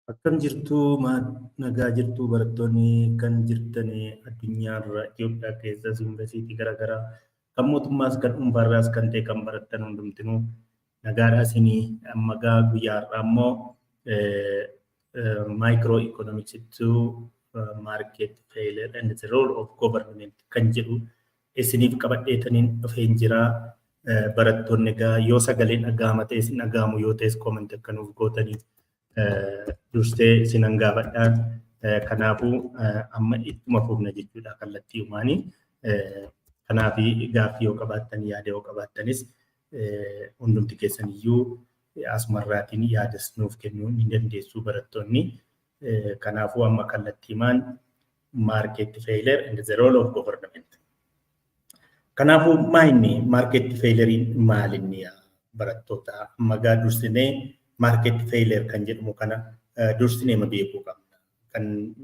Akkam jirtuu nagaa jirtuu barattoonni kan jirtanii addunyaarra Itoophiyaa keessas yuunivarsiitii garaagaraa kan mootummaas kan dhuunfaarraas kan ta'e kan barattan hundumtinuu nagaadhaa isinii amma guyyaa har'aa immoo micro economics to market failure and the role of government kan jedhu isiniif qabadheetaniin dhufeen jira. Barattoonni egaa yoo sagaleen dhaga'ama ta'e isin dhaga'amu yoo ta'es koomentii akka nuuf gootanii dursee isinan gaafadhaan kanaafuu amma ittuma fufna jechuudha kallattii uumanii kanaafi gaaffii yoo qabaattan yaada yoo qabaattanis hundumti keessan iyyuu asumarraatiin yaadas nuuf kennuu ni dandeessu barattoonni kanaafuu amma kallattiimaan market failure and the role of government kanaafuu maayinni market failure maalinni barattoota magaa dursinee market failure kan jedhamu kana dursinee ma beekuu qabna kan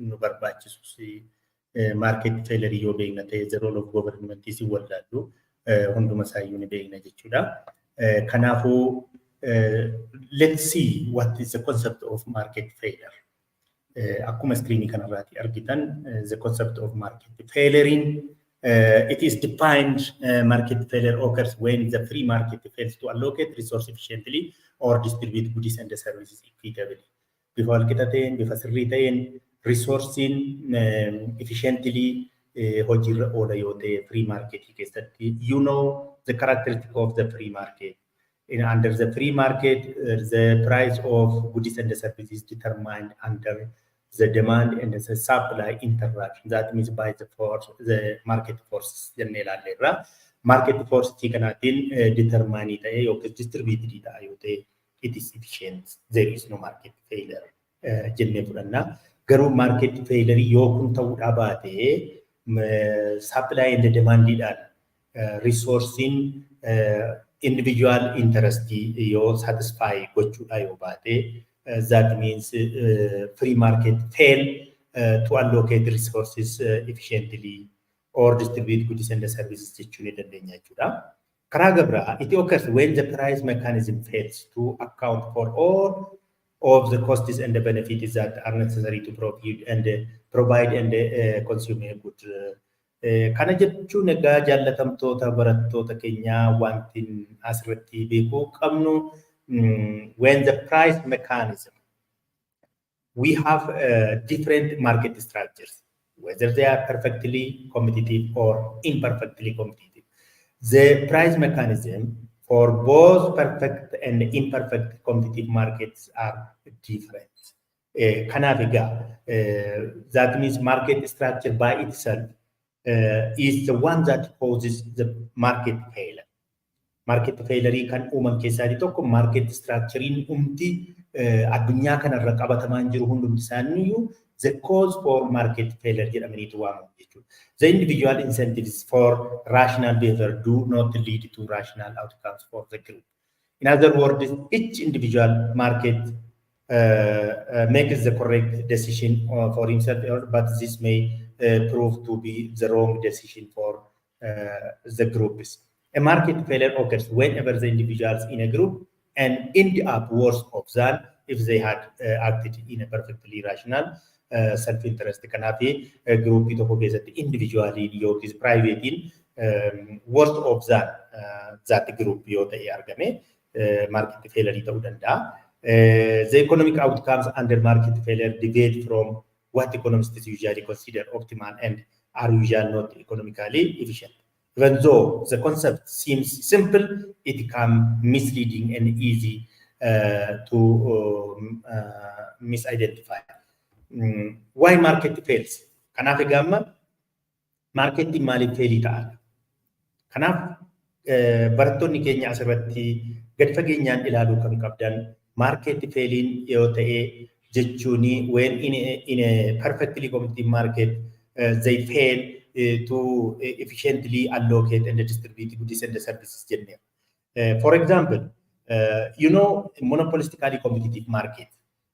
nu barbaachisus market failure yoo beekna ta'e the role of government is wallaallu hunduma isaayyuu ni beekna jechuudha. Kanaafuu let's see what is the concept of market failure. Akkuma screenii kanarraati argitan the concept of market failure it is defined market failure occurs when the free market fails to allocate resource efficiently or distribute goods and services equitably. Before kita before sirritain resourcing efficiently hojirra ola yote free market keessatti you know the characteristic of the free market. Under the free market the price of goods and services determined under the demand and the supply interaction. That means by the market forces jennee market force kanatiin determined ta'e yookiin distributed ta'e it is efficient. There is no market failure jennee fudhanna. Garuu market failure yoo kun ta'uudha baate supply and demand resourcing individual interest yoo satisfy gochuudha yoo baate that means free market fail to allocate resources efficiently or distribute goods and services jechuun dandeenya jechuudha. Karaa gabraa it occurs when the price mechanism fails to account for all of the costs and the benefits that are necessary to provide and consume a good. Kana jechuun egaa jaallatamtoota barattoota keenyaa wanti asirratti beekuu qabnu when the price mechanism we have different market structures whether they are perfectly competitive or imperfectly competitive. The price mechanism for both perfect and imperfect competitive markets are different. That means market structure by itself is the one that causes the market failure. Market failure kan uuman keessaa tokko market structurein addunyaa kanarra qabatamaan jiru hundumti isaaniiyyuu the cause for market failure jedhamaniitu waamamu jechuudha. The individual incentives for rational behavior do not lead to rational outcomes for the group. In other words, each individual market makes the correct decision for himself, but this may prove to be the wrong decision for the groups. A market failure occurs whenever the individuals in a group and end up worse off than if they had acted in a perfectly rational self-interest. Kanafi group tokko keessatti individually yookiin private worse off than that group yoo ta'e argame market failure ta'uu danda'a. The economic outcomes under market failure deviate from what economists usually consider optimal and are usually not economically efficient. Even though the concept seems simple, it can be misleading and easy to misidentify. Why market fails? Kanaaf egaa market maaliif failii ta'a? Kanaaf barattoonni keenya asirratti gad fageenyaan ilaaluu kan qabdan market failing yoo ta'e jechuun when in a perfectly competitive market they fail to efficiently allocate and distribute goods and services jennee. For example, you know monopolistically competitive market.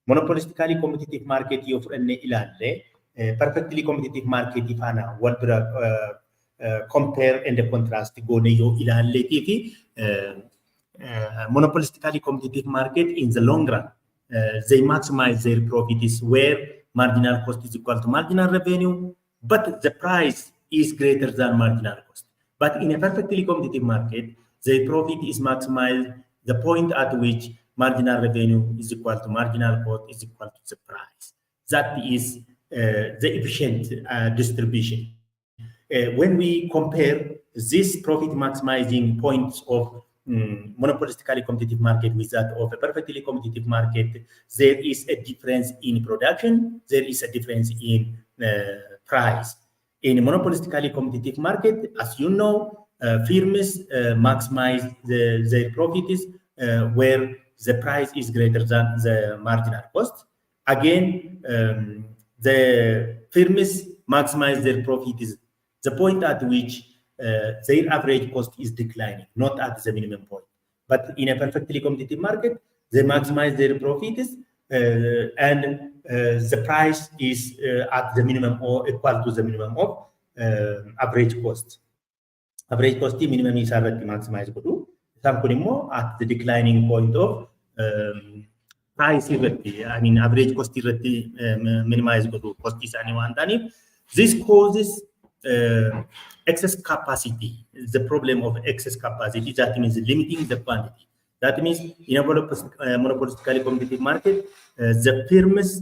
Monopolistically competitive market yoo fudhannee ilaalle perfectly competitive market faana wal bira compare and contrast goone yoo ilaalleetii fi monopolistically competitive market in the long run they maximize their profits where marginal cost is equal to marginal revenue, but the price is greater than marginal cost. But in a perfectly competitive market, the profit is maximized the point at which marginal revenue is equal to marginal cost is equal to the price. That is the efficient distribution. When we compare this profit maximizing points of monopolistically competitive market with that of a perfectly competitive market, there is a difference in production, there is a difference in price. In a monopolistically competitive market, as you know, firms maximize their profits where the price is greater than the marginal cost. Again, the firms maximize their profits the point at which their average cost is declining, not at the minimum point. But in a perfectly competitive market, they maximize their profits and the price is at the minimum or equal to the minimum of average cost. Average cost minimum is already maximized. Some at the declining point of price. I mean, average cost is minimized. Cost is anyone. This causes excess capacity. The problem of excess capacity, that means limiting the quantity. That means in a monopolistically competitive market, the firms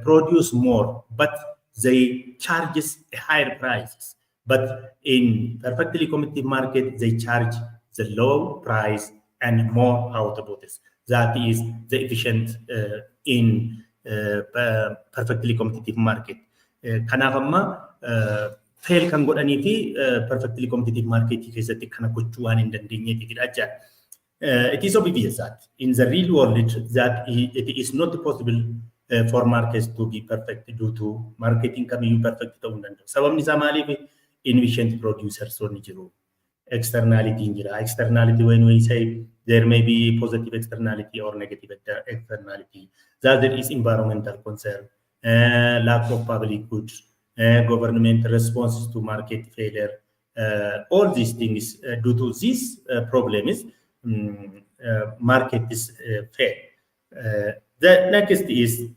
produce more, but they charge higher prices. But in perfectly competitive market, they charge the low price and more output. That is the efficient in perfectly competitive market. Fail kan godhanii fi perfectly competitive market keessatti kana gochuu waan hin dandeenyeefidha jecha. It is obvious that in the real world that it is not possible for markets to be perfect due to marketing kamiyyuu perfect ta'uu hin danda'u. Sababni isaa maaliif inefficient producers ni jiru. Externality in jira. Externality, when we say there may be positive externality or negative externality, that there is environmental concern, lack of public goods, government responses to market failure. All these things, due to these problems, market is fair. The next is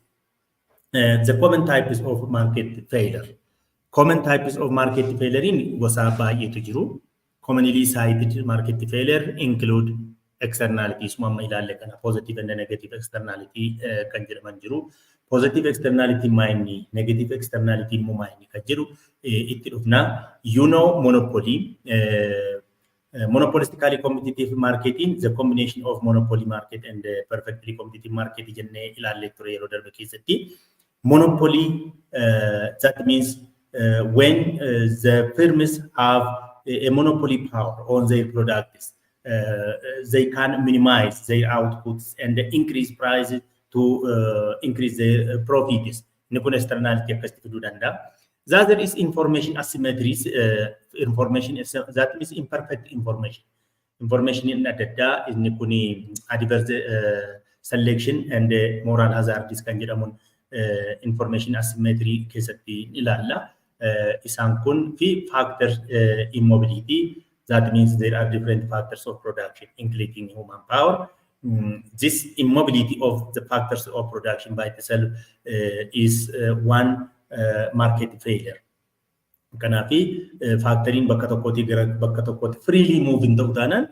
the common types of market failure. Common types of market failure in gosa baay'eetu jiru. Commonly cited market failure include externalities. Mamma ilaalle kana positive and negative externality kan jedhaman jiru. Positive externality maayini, negative externality immoo maayini kan jedhu itti dhufna. You know, monopoly, monopolistically competitive marketing, the combination of monopoly market and perfectly competitive market jennee ilaalle ture yeroo darbe keessatti. Monopoly, that means when the firms have a monopoly power on their products, they can minimize their outputs and increase prices to increase their profits. Externality that there is information asymmetries, information that means imperfect information. Information in data is adverse selection and moral hazard is information asymmetry keessatti ilaalla. Isaan kun fi factors immobility, that means there are different factors of production including human power. This immobility of the factors of production by itself is one market failure. Kanafi factoring bakka tokkooti gara bakka tokkooti freely moving ta'uu taanaan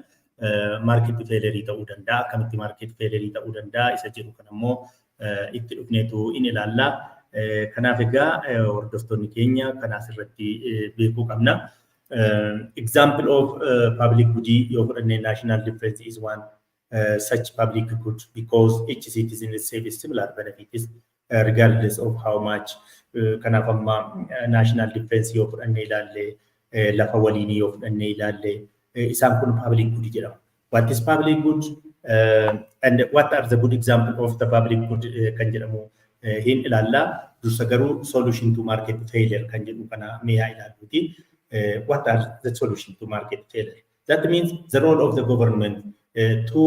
market failure ta'uu danda'a. Akkamitti market failure ta'uu danda'a isa jedhu kan ammoo itti dhufneetu in ilaalla. Kanaaf egaa hordoftoonni keenya kanaas irratti beekuu qabna. Example of public good yoo fudhanne national defense is one such public good because each citizen receives similar benefits regardless of how much. Kanaaf amma national defense yoo fudhanne ilaalle lafa waliinii yoo fudhanne ilaalle isaan kun public good jedhama. What is public good and what are the good example of the public good kan jedhamu hin ilaalla. Dursa garuu solution to market failure kan jedhu kana mee haa ilaalluuti. What are the solution to market failure? That means the role of the government to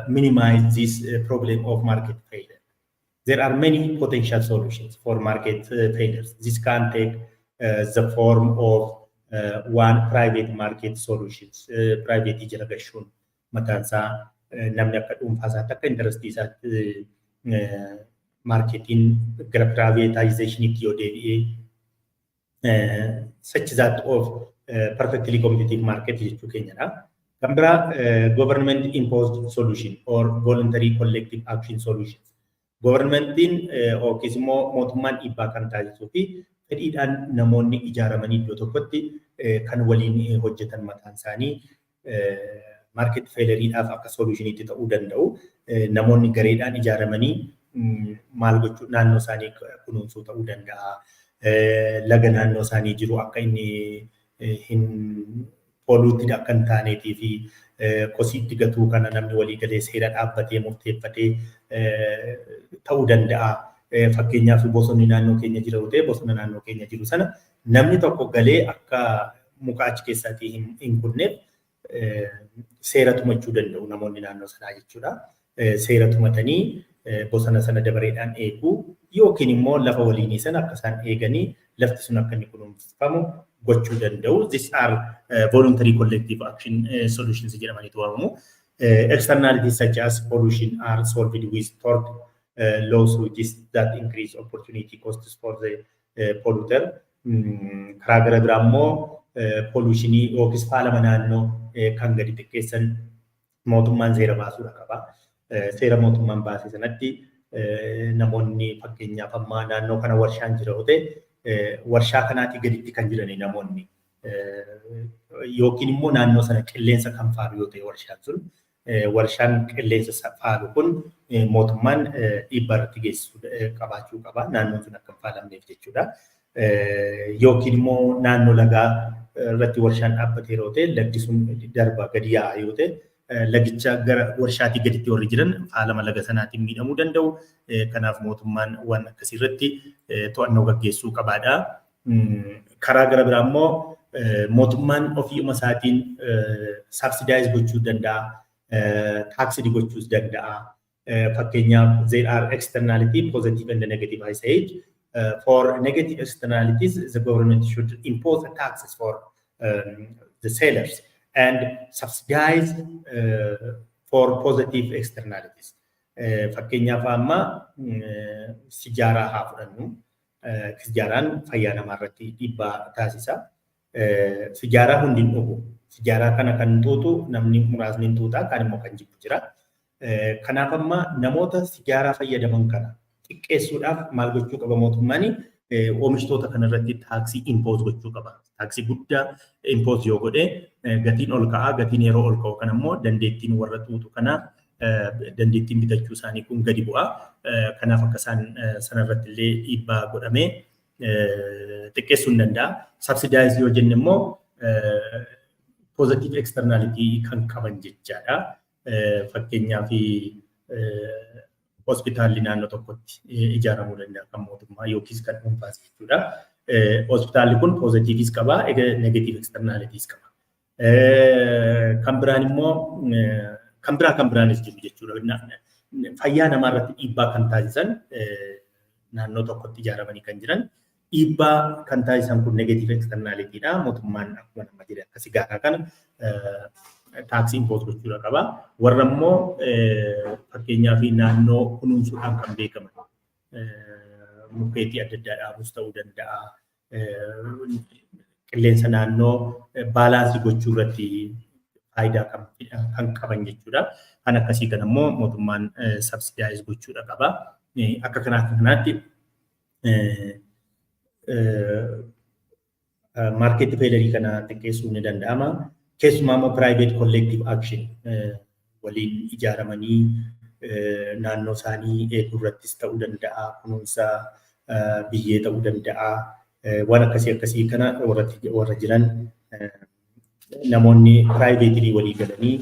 minimize this problem of market failure. There are many potential solutions for market failures. This can take the form of one private market solutions, private ijaragashuun mataan isaa namni akka dhuunfaa isaatti akka industrii isaatti marketing gara privatization yoo deebi'ee such that of perfectly competitive market jechuu keenyadha. Kan biraa government imposed solution or voluntary collective action solutions. Governmentiin yookiis immoo mootummaan dhiibbaa kan taasisuu fi fedhiidhaan namoonni ijaaramanii iddoo tokkotti kan waliin hojjetan mataan isaanii market failuriidhaaf akka solutioniitti ta'uu danda'u. Namoonni gareedhaan ijaaramanii maal gochuu naannoo isaanii kunuunsuu ta'uu danda'a. Laga naannoo isaanii jiru akka inni hin poluutti akka hin taaneetii fi kosiitti gatuu kana namni walii galee seera dhaabbatee murteeffatee ta'uu danda'a. Fakkeenyaaf bosonni naannoo keenya jira ta'e bosona naannoo keenya jiru sana namni tokko galee akka muka achi keessaatii hin kunneef seera tumachuu danda'u namoonni naannoo sanaa jechuudha. Seera tumatanii bosona sana dabareedhaan eeguu yookiin immoo lafa waliinii sana akka isaan eeganii lafti sun akka inni kunuunfamu gochuu danda'u. These are voluntary collective action solutions jedhamaniitu waamamu. Externalities such as pollution are solved with tort laws which is that increase opportunity costs for the polluter. Karaa gara biraa immoo pollutionii yookiis faalama naannoo kan gadi xiqqeessan mootummaan seera baasuudha qaba. Seera mootummaan baasee sanatti namoonni fakkeenyaaf amma naannoo kana warshaan jira ta'e warshaa kanaatii gaditti kan jiran namoonni yookiin immoo naannoo sana qilleensa kan faalu yoo ta'e warshaan sun warshaan qilleensa faalu kun mootummaan dhiibbaa irratti geessisuu qabaachuu qaba naannoon sun akka hin faalamneef jechuudha. Yookiin immoo naannoo lagaa irratti warshaan dhaabbatee yoo ta'e lagdi sun darbaa gadi yaa'a yoo ta'e lagicha gara warshaatii gaditti warri jiran faalama laga sanaatiin miidhamuu danda'u. Kanaaf mootummaan waan akkasii irratti to'annoo gaggeessuu qabaadha. Karaa gara biraa immoo mootummaan ofiima isaatiin subsidize gochuu danda'a. Taaksii gochuus danda'a. Fakkeenyaaf there are externality positive and negative I said. For negative externalities the government should impose taxes for the sellers and subsidize for positive externalities. Fakkeenyaaf amma sijaaraa haa fudhannu. Sijaaraan fayyaa namaa irratti dhiibbaa taasisa. Sijaaraa hundi hin dhugu. Sijaaraa kana kan tuutu namni muraasni hin tuutaa kaan immoo kan jibbu jira. Kanaaf amma namoota sijaaraa fayyadaman kana xiqqeessuudhaaf maal gochuu qaba mootummaan oomishtoota kanarratti taaksii impose gochuu qaba. Taaksii guddaa impose yoo godhe gatiin ol ka'aa gatiin yeroo ol ka'u kan immoo dandeettiin warra tuutu kanaaf dandeettiin bitachuu isaanii kun gadi bu'a. Kanaaf akka isaan sanarratti illee dhiibbaa godhamee xiqqeessuu hin danda'a. Subsidize yoo jenne immoo positive externality kan qaban jechaadha. Fakkeenyaaf hospitaalli naannoo tokkotti ijaaramuu danda'a kan mootummaa yookiis kan dhuunfaas jechuudha. Hospitaalli kun positiivis qaba, negative externalities qaba. Kan biraan immoo kan biraanis jiru jechuudha. Fayyaa namaa irratti dhiibbaa kan taasisan naannoo tokkotti ijaaramanii kan jiran dhiibbaa kan taasisan kun negative externalityidha. Mootummaan akkuma nama jedhe akka sigaaraa kana taaksii impose gochuudha qaba. Warra immoo fakkeenyaaf naannoo kunuunsuudhaan kan beekaman mukeetii adda addaa dhaabuus ta'uu danda'a. Qilleensa naannoo baalaansii gochuu irratti faayidaa kan qaban jechuudha. Kan akkasii kana immoo mootummaan subsidize gochuudha qaba. Akka kanaatti market failure kana xiqqeessuu ni danda'ama. Keessumaa immoo private collective action waliin ijaaramanii naannoo isaanii eeguu irrattis ta'uu danda'a. Kunuunsa biyyee ta'uu danda'a. Waan akkasii kana warra jiran namoonni privately walii galanii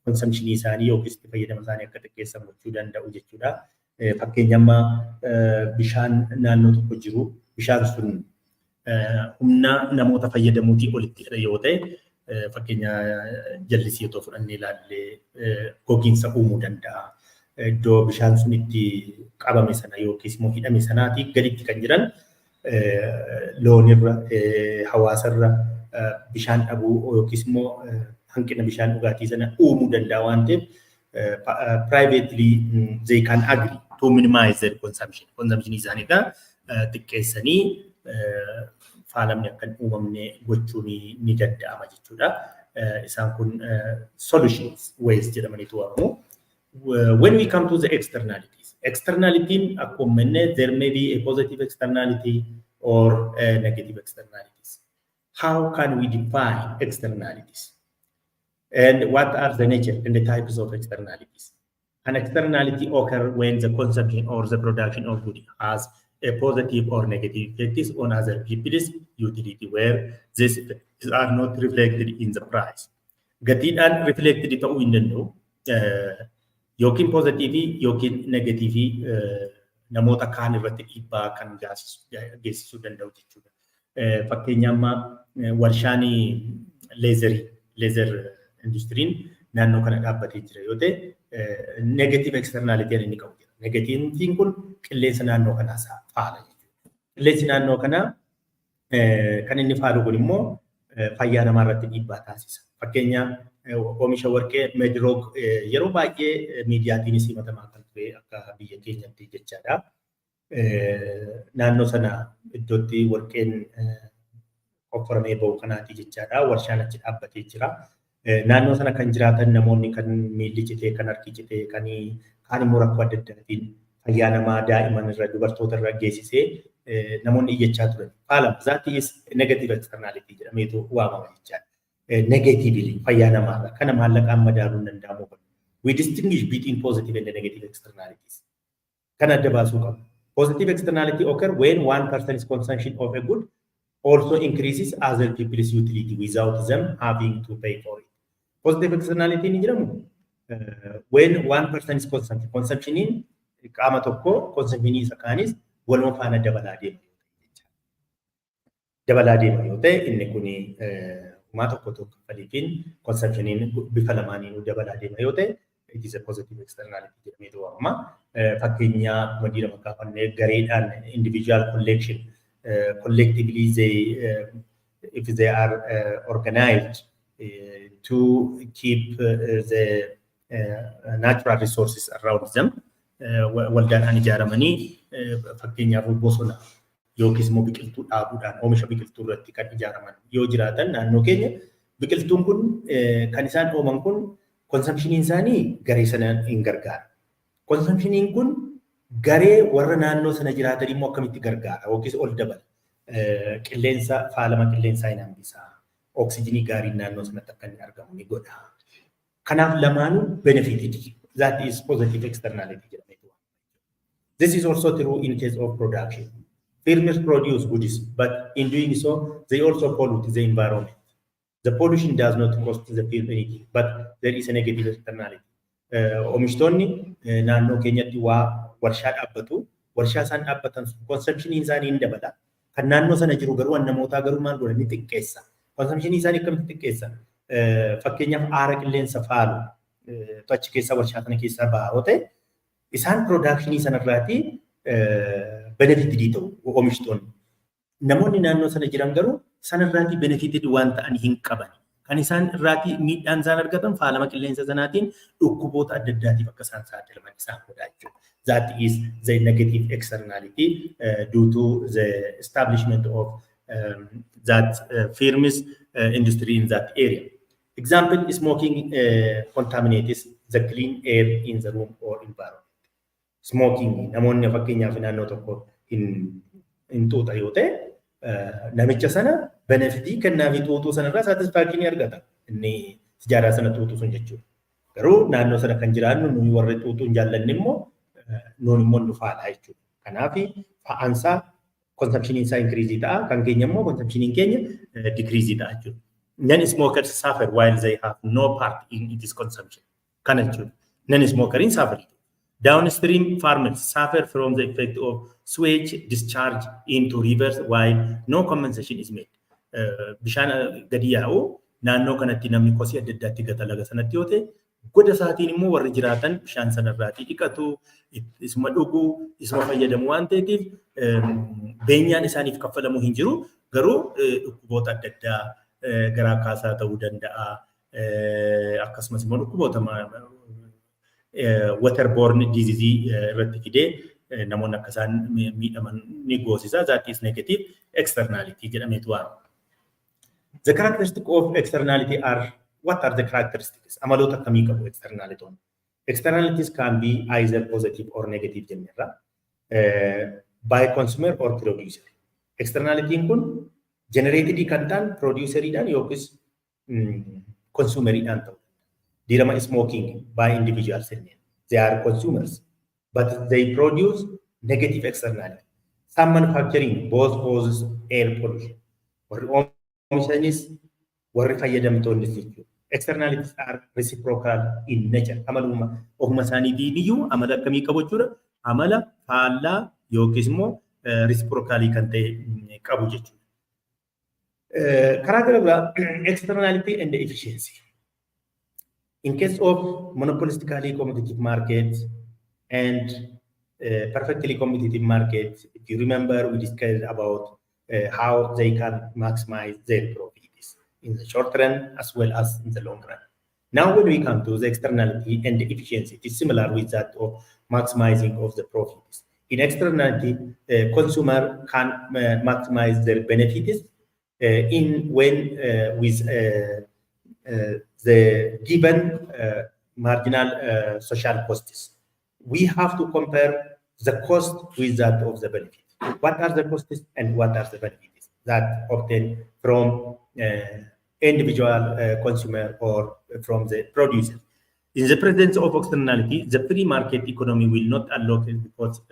consumption isaanii yookiis itti fayyadama isaanii akka xiqqeessan gochuu danda'u jechuudha. Fakkeenyaaf bishaan naannoo tokko jiru bishaan sun humna namoota fayyadamuutii olitti yoo ta'e fakkeenya jallisii otoo fudhannee ilaallee gogiinsa uumuu danda'a. Iddoo bishaan sun itti qabame sana yookiis immoo hidhame sanaatii gaditti kan jiran loonirra hawaasarra bishaan dhabuu yookiis immoo hanqina bishaan dhugaatii sana uumuu danda'a waan ta'eef privately they can agree to minimize their consumption. Consumption is anita xiqqeessanii faalamni akka hin uumamne gochuun ni danda'ama jechuudha. Isaan kun solutions ways jedhamaniitu waamamu. When we come to the externalities, externality akkuma there may be a positive externality or negative externalities. How can we define externalities? And what are the nature and the types of externalities? An externality occurs when the consumption or the production of goods has a positive or negative effects on other people's utility, where these effects are not reflected in the price. Gatiidhaan reflected ta'uu hin danda'u. Yookiin positive yookiin negative namoota kaan irratti dhiibbaa kan geessisuu danda'u jechuudha. Fakkeenyaaf warshaan leezer industiriin naannoo kana dhaabbatee jira yoo ta'e negative externality inni qabu jira. Negatiivtiin kun qilleensa naannoo kanaa faala jechuudha. Qilleensi naannoo kanaa kan inni faalu kun immoo fayyaa namaa irratti dhiibbaa taasisa. Fakkeenyaaf oomisha warqee Medroog yeroo baay'ee miidiyaatiin simatamaa kan ture akka biyya keenyatti jechaadha. Naannoo sana iddootti warqeen qophaa'amee bahu kanaati jechaadha. Warshaan achi dhaabbatee jira. Naannoo sana kan jiraatan namoonni kan miilli citee, kan harki citee, kan immoo rakkoo adda addaatiin fayyaa namaa daa'imman irra dubartoota irra geessisee namoonni iyyachaa turan. Faalama that is negative externality jedhameetu waamama jechaadha. Negatively fayyaa namaarra kana maallaqaan madaaluun danda'amu. We distinguish between positive and negative externalities. Kan adda baasuu qabu. Positive externality occur when one person's consumption of a good also increases other people's utility without them having to pay for it. Positive externality ni jedhamu when one person's consumption in qaama tokko consumption isa kaanis waluma faana dabalaa deema yoo ta'e inni kun uumaa tokko faliifiin consumption in bifa lamaaniin dabalaa deema yoo ta'e it is a positive externality jedhameetu waamama. Fakkeenyaa madiira makaafannee gareedhaan individual collection collectively if they are organized to keep the natural resources around them waldaadhaan ijaaramanii fakkeenyaaf bosona yookiis immoo biqiltuu dhaabuudhaan oomisha biqiltuu irratti kan ijaaraman yoo jiraatan naannoo keenya biqiltuun kun kan isaan ooman kun consumptioniin isaanii garee sanaan hin gargaara. Consumptioniin kun garee warra naannoo sana jiraatan immoo akkamitti gargaara yookiis ol dabala. Qilleensa faalama qilleensaa hin hambisaa. Oksijinii gaariin naannoo sanatti akka inni argamu ni godha. Kanaaf lamaanuu benefited. That is positive externality jedhameetu. This is also true in case of production. Firms produce goods, but in doing so, they also pollute the environment. The pollution does not cost the firm anything, but there is a negative externality. Oomishtoonni naannoo keenyatti warshaa dhaabbatu, warshaa isaan dhaabbatan consumption isaanii hin dabala. Kan naannoo sana jiru garuu namootaa garuu maal godhan ni xiqqeessa. Consumption isaanii akkamitti xiqqeessa? Fakkeenyaaf aara qilleensa faalu achi keessa warshaa sana keessaa bahaa yoo ta'e isaan production sanarraatii benefitii ta'u oomishtoonni. Namoonni naannoo sana jiran garuu sanarraatii benefitii waan ta'an hin qaban. Kan isaan irraatii miidhaan isaan argatan faalama qilleensa sanaatiin dhukkuboota adda addaatiif akka isaan saaxilaman isaan godha jechuudha. That is the negative externality due to the establishment of that firms industry in that area. Example, smoking contaminates the clean air in the room or environment. Smoking, namoonni fakkeenyaaf naannoo tokko hin tuuta yoo ta'e namicha sana benefitii kennaafi tuutuu sanarraa satisfaakshinii argata. Inni sijaaraa sana tuutuu sun jechuudha. Garuu naannoo sana kan jiraannu nuyi warri tuutuu hin jaallanne immoo nuun immoo nu faala jechuudha. Kanaaf fa'aansaa consumption isaa increase ta'a, kan keenya immoo consumption keenya decrease ta'a jechuudha. Non-smokers suffer while they have no part in its consumption. Kana jechuudha. Non-smokers suffer. Downstream farmers suffer from the effect of sewage discharge into rivers while no compensation is made. Bishaan gadi yaa'u naannoo kanatti namni kosii adda addaatti gata laga sanatti yoo ta'e goda isaatiin immoo warri jiraatan bishaan sanarraatii dhiqatu, isuma dhuguu, isuma fayyadamu waan ta'eef beenyaan isaaniif kaffalamuu hin jiru. Garuu dhukkuboota adda addaa garaa kaasaa ta'uu danda'a. Akkasumas immoo dhukkuboota waterborne disease irratti fidee namoonni akka isaan miidhaman ni goosisa. That is negative externality jedhameetu waamama. The characteristics of externality are, what are the characteristics? Amaloota akkamii qabu externality? Externalities can be either positive or negative jennerra. By consumer or producer. Externality kun generated kan ta'an produceridhaan yookiis consumeridhaan ta'u. Dirama smoking by individuals. They are consumers, but they produce negative externality. Some manufacturing both causes air pollution. Externalities are reciprocal in nature. Amaluma ofuma isaanii diiniyyuu amala akkamii qabu jechuudha. Amala faallaa yookiis immoo reciprocally kan ta'e qabu jechuudha. Karaa gara biraa externality and efficiency. In case of monopolistically competitive markets and perfectly competitive markets, if you remember, we discussed about how they can maximize their profits in the short run as well as in the long run. Now, when we come to the externality and the efficiency, it is similar with that of maximizing of the profits. In externality, consumer can maximize their benefits with the given marginal social costs. We have to compare the cost with that of the benefit. What are the costs and what are the benefits that obtained from individual consumer or from the producer? In the presence of externality, the free market economy will not allocate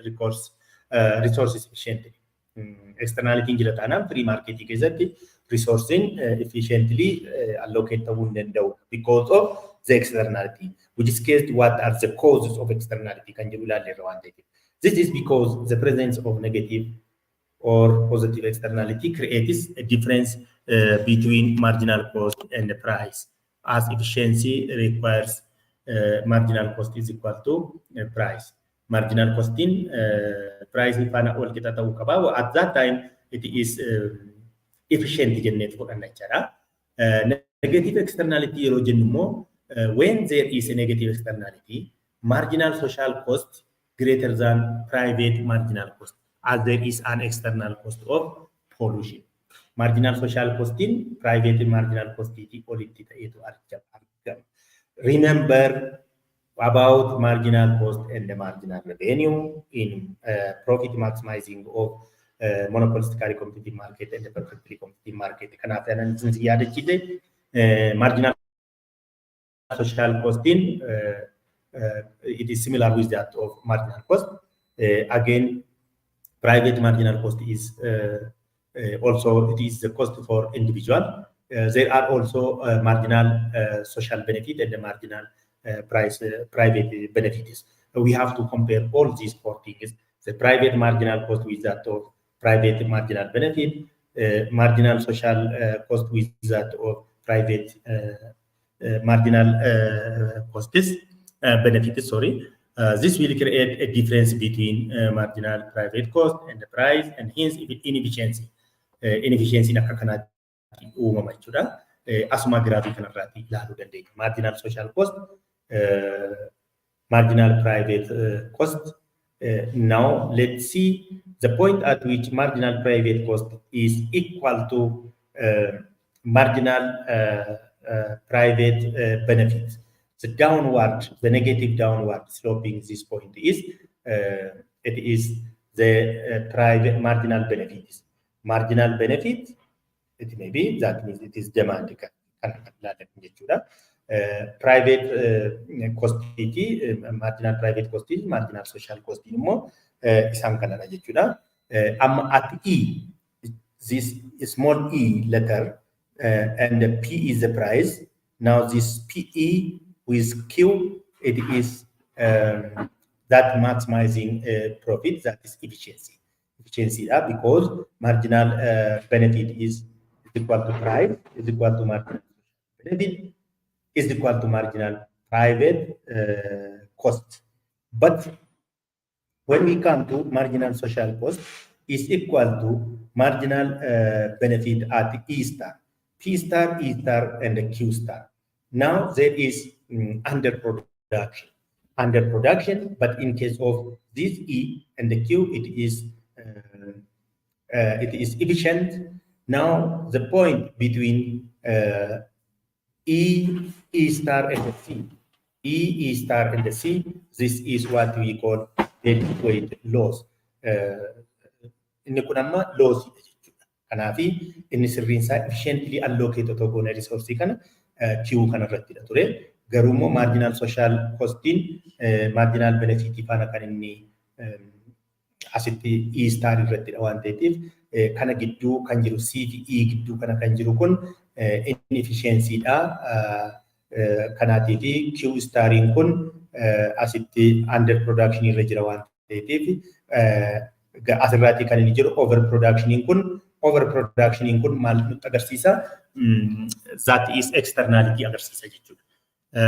resources efficiently. Externality jira taanaan free market keessatti resourcing efficiently allocate ta'uu hin danda'u because of the externality. We discussed what are the causes of externality kan jedhu ilaalleerra waan ta'eef. This is because the presence of negative or positive externality creates a difference between marginal cost and the price, as efficiency requires marginal cost is equal to price. Marginal cost in price ifana ol kita ta'uu qaba. At that time, it is efficient jennee fudhanna jechuudha. Negative externality yeroo jennu immoo when there is a negative externality, marginal social cost greater than private marginal cost, as there is an external cost of pollution. Marginal social cost in private marginal cost iti olitti ta'etu argama. Remember about marginal cost and the marginal revenue in profit maximizing of monopolistically competitive market and the perfectly competitive market. Kanaaf since yaadachite marginal social cost in it is similar with that of marginal cost. Again, private marginal cost is also it is the cost for individual. There are also marginal social benefit and the marginal private benefits. We have to compare all these four things: the private marginal cost with that of private marginal benefit, marginal social cost with that of private marginal costs. Benefits, sorry. This will create a difference between marginal private cost and the price, and hence inefficiency. Inefficiency akka kanaatti uumama jechuudha. Asuma graafii kanarraatti ilaaluu dandeenya. Marginal social cost, marginal private cost. Now let's see the point at which marginal private cost is equal to marginal private benefits. The negative downward sloping this point is it is the private marginal benefits. Marginal benefit, it may be that means it is demand. Private cost, marginal private cost, marginal social cost more. Isang kanana jechuudha. At E, this small e letter and the P is the price. Now this PE with Q, it is that maximizing profit, that is efficiency. Efficiency because marginal benefit is equal to price, is equal to marginal benefit, is equal to marginal private cost. But when we come to marginal social cost, is equal to marginal benefit at E star, P star, E star, and Q star. Now there is underproduction. under production, but in case of this E and the Q, it is efficient. Now the point between E star and the C, E star and the C, this is what we call deadweight loss. Inni kun amma loss jechuudha. Kanaafi inni sirriin isaa efficiently allocate otoo goone resource kana Q kana irrattidha ture. Garuu immoo marginal social costiin marginal benefit faana kan inni asitti E star irrattidha waan ta'eef kana gidduu kan jiru C fi E gidduu kana kan jiru kun inefficiency dha. Kanaatiif Q stariin kun asitti under production irra jira waan ta'eef asirraatti kan inni jiru overproductionin kun maal nutti agarsiisa? That is externality agarsiisa jechuudha.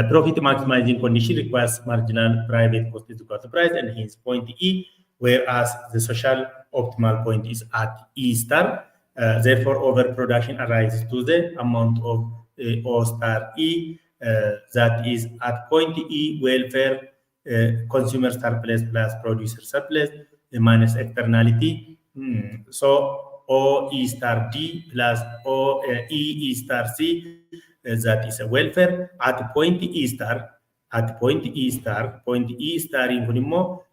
Profit maximizing condition requires marginal private cost is equal to price and hence point E, whereas the social optimal point is at E star. Therefore, overproduction arises to the amount of O star E, that is at point E, welfare, consumer surplus plus producer surplus minus externality. So O E star D plus O E star C, that is a welfare at point E star. Point E star in kunimmo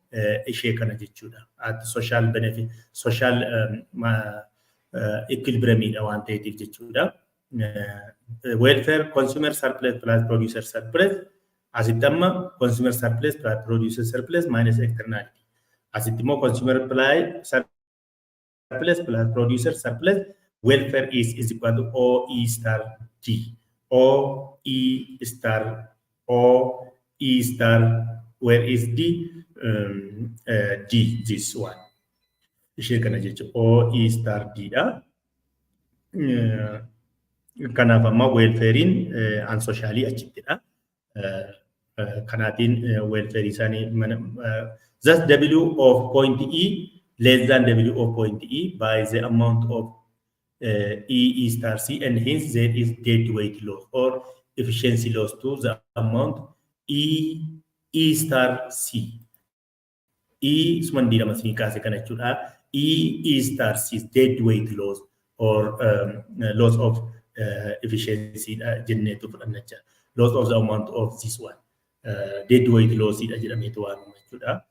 ishee kana jechuudha. At social benefit, social equilibrium dha waan ta'eef jechuudha. Welfare consumer surplus plus producer surplus asitti amma consumer surplus plus producer surplus minus externality. Asitti immoo consumer surplus plus producer surplus welfare is equal to O E star D. O E star where is D? D, this one. Ishee kana jechuudha. O E star D dha. Kanaaf amma welfarein and socially achittidha. Kanaatiin welfare isaanii thus W of point E less than W of point E by the amount of E star C, and hence there is deadweight loss or efficiency loss to the amount E star C. E sumandira masini kaase kana jechuudha. E star C is deadweight loss or loss of efficiency jennee fudhanna jecha. Loss of the amount of this one. Deadweight loss jedhameetu waamama jechuudha.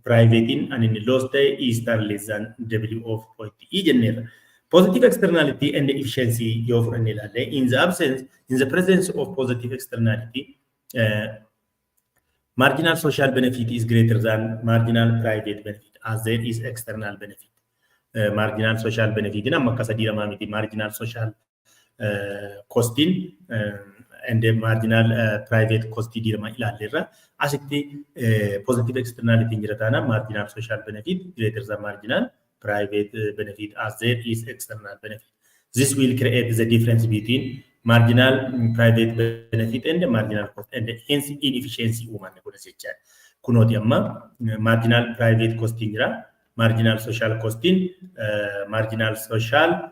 Private in and in loss ta'e E star less than W of point E jenneerra. Positive externality and efficiency yoo fudhanne ilaalle in the presence of positive externality, marginal social benefit is greater than marginal private benefit as there is external benefit. Marginal social benefit in amma kasadi ramamiti marginal social costing and the marginal private cost dirama ilaallerra asitti positive externality jiratana marginal social benefit greater than marginal private benefit as there is external benefit. This will create the difference between marginal private benefit and the marginal cost and hence inefficiency uumame kun jecha. Kunooti amma marginal private costing jira, marginal social costing, marginal social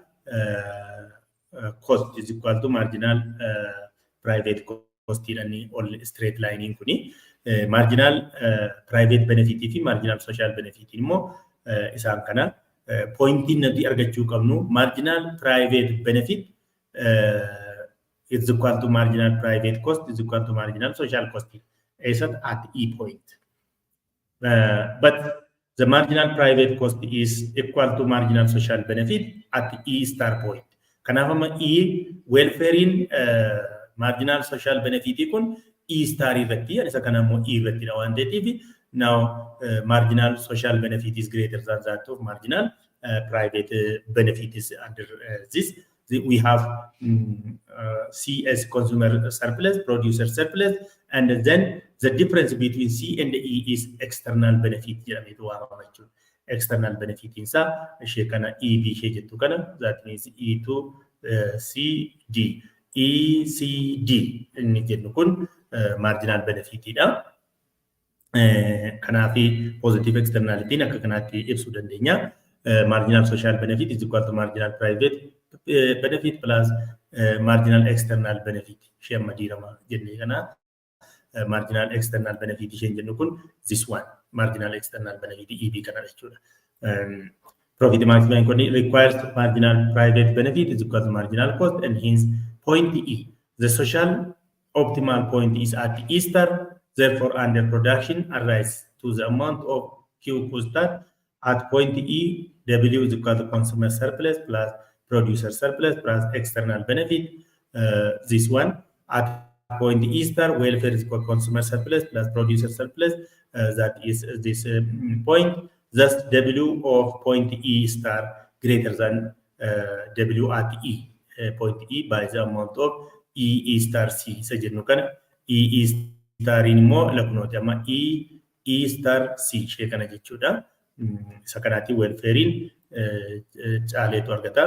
cost is equal to marginal private costing and all straight lining kuni. Marginal private benefit fi marginal social benefit immoo isaan kana pointiin nuti argachuu qabnu marginal private benefit is equal to marginal private cost is equal to marginal social cost at E point. But the marginal private cost is equal to marginal social benefit at E star point. Kanaafama E welfare in marginal social benefit kun E star irratti isa kanammoo E irratti dha waan ta'eef now marginal social benefit is greater than that of marginal private benefit is under this. We have C as consumer surplus, producer surplus, and then the difference between C and E is external benefit. External benefit insa ishee kana E B ishee jettu kana, that means E to C D. E C D inni jennu kun marginal benefit dha. Kanaafi positive externality akka kanaatti ibsuu dandeenya. Marginal social benefit is equal to marginal private benefit plus marginal external benefit. Ishee amma dirama jennee kana marginal external benefit isheen jennu kun this one marginal external benefit EB kana jechuudha. Profit maximizing requires marginal private benefit is equal to marginal cost and hence point E. The social optimal point is at the Easter, therefore underproduction arises to the amount of Q costat at point E. W is equal to consumer surplus plus producer surplus plus external benefit. This one at point Easter, welfare is equal to consumer surplus plus producer surplus. That is this point. Thus, W of point E star greater than W at E. Point E by the amount of E star C. Isa jennu kana E star immoo lakkoofsa amma E star C ishee kana jechuudha. Isa kanaatti welfarein caaleetu argata.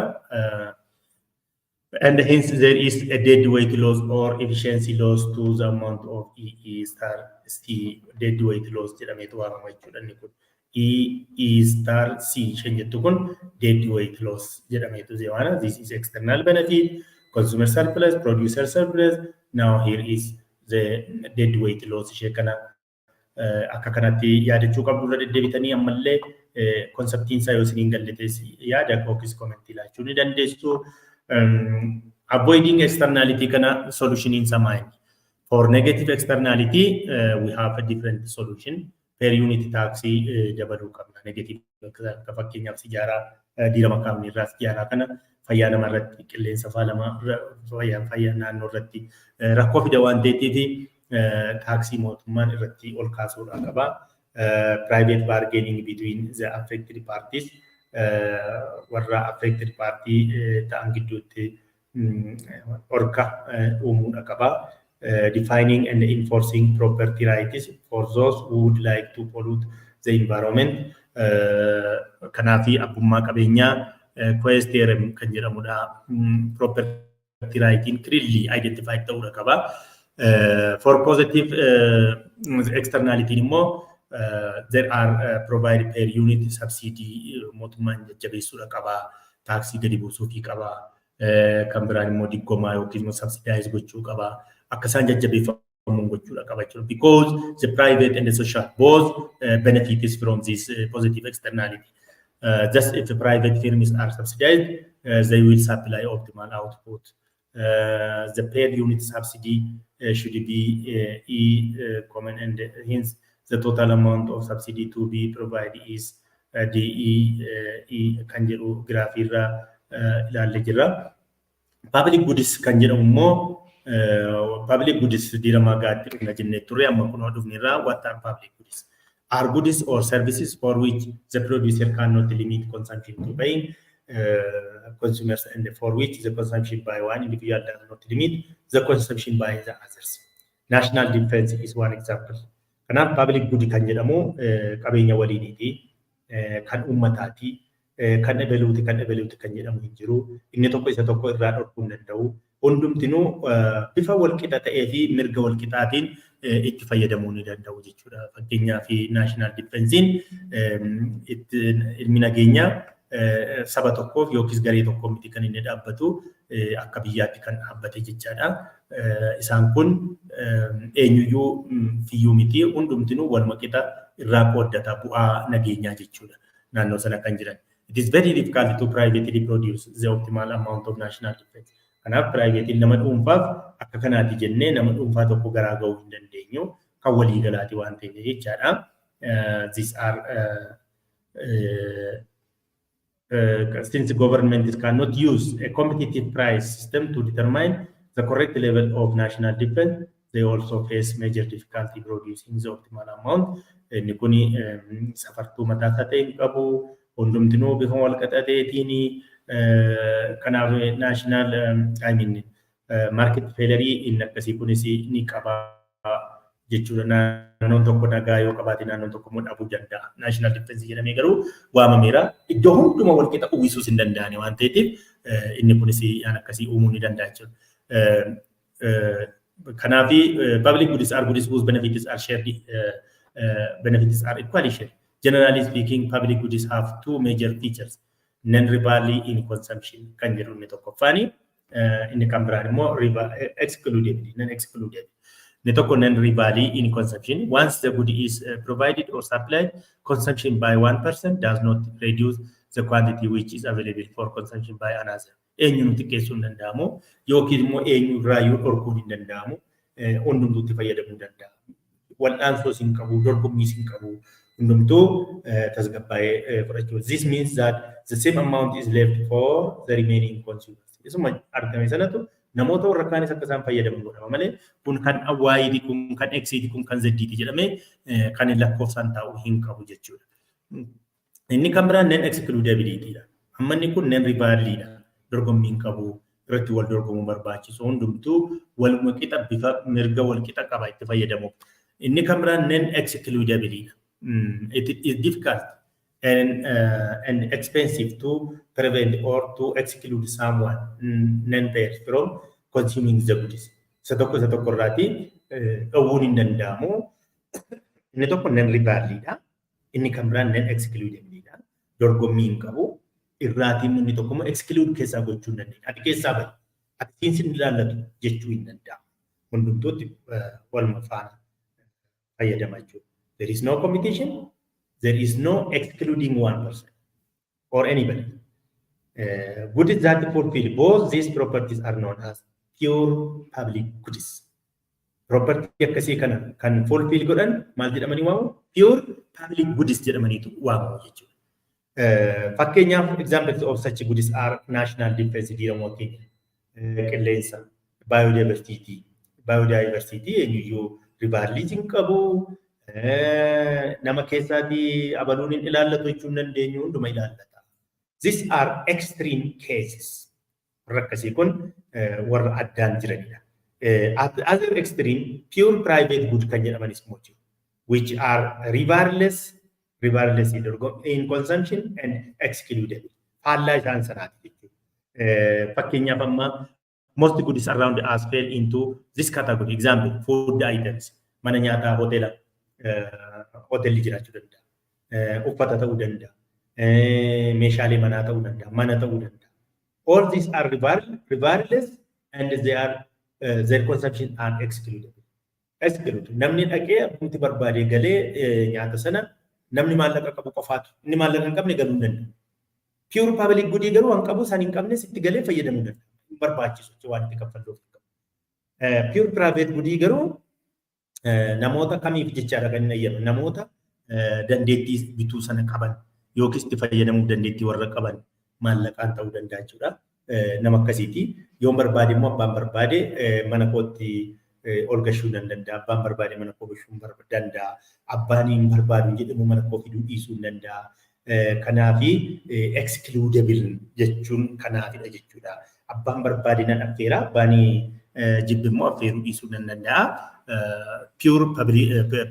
And hence there is a dead weight loss or efficiency loss to the amount of E star C. Dead weight loss jedhameetu waamama jechuudha inni kun. E star C isheen jettu kun dead weight loss jedhameetu zeewaana. This is external benefit, consumer surplus, producer surplus. Now here is the dead weight loss ishee kana akka kanatti yaadachuu qabdu irra deddeebitanii ammallee konseptiin isaa yoo isiniin galletes yaada yookiis komentii laachuu ni dandeessu. Avoiding externality kana solution in some mind. For negative externality, we have a different solution. Per unit taxi dabaluu qabna. Negative fakkeenyaaf sijaaraa diirama kaafne irraa sijaaraa kana fayyaa nama irratti qilleensa faalama fayyaa naannoo irratti rakkoo fida waan ta'eef taksii mootummaan irratti ol kaasuudha qaba. Private bargaining between the affected parties warra affected party ta'an gidduutti orka uumuudha qaba. Defining and enforcing property rights for those who would like to pollute the environment. Kanaafi abbummaa qabeenyaa questerum kan jedhamudha. Property right clearly identified ta'uudha qaba. For positive externality immoo there are provided per unit subsidy mootummaan jajjabeessuudha qaba. Taaksii gadi buusuufii qaba. Kan biraan immoo diggoomaa yookiin immoo subsidize gochuu qaba. Akkasaan jajjabeeffamuun gochuudha qaba jechuudha. Because the private and the social both benefits from this positive externality. Just if the private firms are subsidized, they will supply optimal output. The per unit subsidy should be common and hence the total amount of subsidy to be provided is DE kan jedhu graafii irraa ilaallee jirra. Public goods kan jedhamu immoo public goods dirama gaatti dhufna jennee turre amma kunoo dhufnirraa what are public goods? Are goods or services for which the producer cannot limit consumption to buying consumers and for which the consumption by one individual does not limit the consumption by the others. National defense is one example. Kanaaf public good kan jedhamu qabeenya waliiniti kan ummataati kan ebeluuti kan jedhamu hin jiru. Inni tokko isa tokko irraa dhorkuu hin danda'u. Hundumtinuu bifa walqixa ta'ee fi mirga walqixaatiin itti fayyadamuu ni danda'u jechuudha. Fakkeenyaaf national defensein ilmi nageenyaa saba tokkoof yookiis garee tokkoof miti kan inni dhaabbatu akka biyyaatti kan dhaabbate jechaadha. Isaan kun eenyuyyuu fiyyuu miti hundumtinuu waluma qixa irraa qooddata bu'aa nageenyaa jechuudha naannoo sana kan jiran. It is very difficult to privately produce the optimal amount of national defense. Kanaaf private nama dhuunfaaf akka kanaati jennee nama dhuunfaa tokko garaa ga'uu hin dandeenyu kan walii galaati waan ta'eef jechaadha. These are since government cannot use a competitive price system to determine the correct level of national defense, they also face major difficulty producing the optimal amount. Inni kuni safartuu mataa ta'een qabu hundumtinuu bifa walqixateetiin kanaaf national market failure inni akkasii kunis ni qaba jechuudha. Naannoon tokko nagaa yoo qabaate naannoon tokko immoo dhabuu danda'a. National defense jedhamee garuu waamameera. Iddoo hunduma walqixa uwwisuus hin danda'ani waan ta'eef inni kunis waan akkasii uumuu ni danda'a jechuudha. Kanaaf public goods are goods whose benefits are shared, benefits are equally shared. Generally speaking, public goods have two major features. Non-rivalry in consumption kan jedhu inni tokkoffaani inni kan biraan immoo excluded non-excluded. Inni tokko non-rivalue in consumption. Once the good is provided or supplied, consumption by one person does not reduce the quantity which is available for consumption by another. Eenyuun xiqqeessuu hin danda'amu yookiin immoo eenyu irraayyuu dhorkuun hin danda'amu. Hundumtuutti fayyadamuu danda'a. Wal'aansoos hin qabu, dorgommiis hin qabu. Hundumtuu tasgabbaa'ee fudhachuu. This means that the same amount is left for the remaining consumers. Isuma argame sanatu namoota warra kaanis akka isaan fayyadaman godhama malee kun kan awwaayidii kun kan eksiidii kun kan zeddiiti jedhamee kan lakkoofsaan taa'u hin qabu jechuudha. Inni kan biraan nen excludabilityidha. Amma inni kun nen rivaaliidha. Dorgommii hin qabu. Irratti wal dorgomuu barbaachisu hundumtuu waluma qixa bifa mirga wal qixa qaba itti fayyadamuuf. Inni kan biraan nen excludability. It is difficult and expensive to prevent or to exclude someone non-payers from consuming the goods. Isa tokko irraati dhowwuun hin danda'amu. Inni tokko nen rivaaliidha. Inni kan biraan nen excludabilityidha. Dorgommii hin qabu. Irraatiin inni tokko immoo exclude keessaa gochuu hin dandeenye. Ati keessaa bahi. Ati siinsin ilaallatu jechuu hin danda'amu. Hundumtuutti waluma faana fayyadama jechuudha. There is no competition. There is no excluding one person or anybody. Goods that fulfill both these properties are known as pure public goods. Property akkasii kana kan fulfill godhan maal jedhamanii waamu? Pure public goods jedhamaniitu waamamu jechuudha. Fakkeenyaaf examples of such goods are national defense diiramoo keenya qilleensa biodiversity eenyuyyuu rivaaliitiin qabu nama keessaatii abaluun hin ilaallatu jechuun dandeenyu hunduma ilaallata. These are extreme cases. Warra akkasii kun warra addaan jiranidha. At the other extreme, pure private good kan jedhamanis immoo jiru, which are rivaleless in consumption and excludable. Faallaa isaan sanaati jechuudha. Fakkeenyaaf amma most goods around us fall into this category. Example, food items. Mana nyaataa hoteelli jiraachuu danda'a. Uffata ta'uu danda'a. Meeshaalee manaa ta'uu danda'a. Mana ta'uu danda'a. All these are rivaleless and their consumption are excludable. Namni dhaqee abbootii barbaadee galee nyaata sana namni maallaqa qabu qofaatu. Inni maallaqa hin qabne galuu hin danda'u. Pure public good garuu waan qabu isaan hin qabnes itti galee fayyadamuu danda'a. Barbaachisu waan itti kaffalluuf qabu. Pure private good garuu namoota kamiif jechaadha kan hin eeyyamu. Namoota dandeettii bituu sana qaban yookiis itti fayyadamuuf dandeettii warra qaban maallaqaan ta'uu danda'a jechuudha. Nama akkasiiti. Yoo barbaade immoo abbaan barbaade mana kootti ol gashuu danda'a. Abbaan barbaade mana koo gashuu danda'a. Abbaan hin barbaadu jedhamu mana koo fiduu dhiisuu danda'a. Kanaafi excludable jechuun kanaafidha jechuudha. Abbaan barbaade nan affeera. Abbaan jibbi immoo affeeruu dhiisuu danda'a. Pure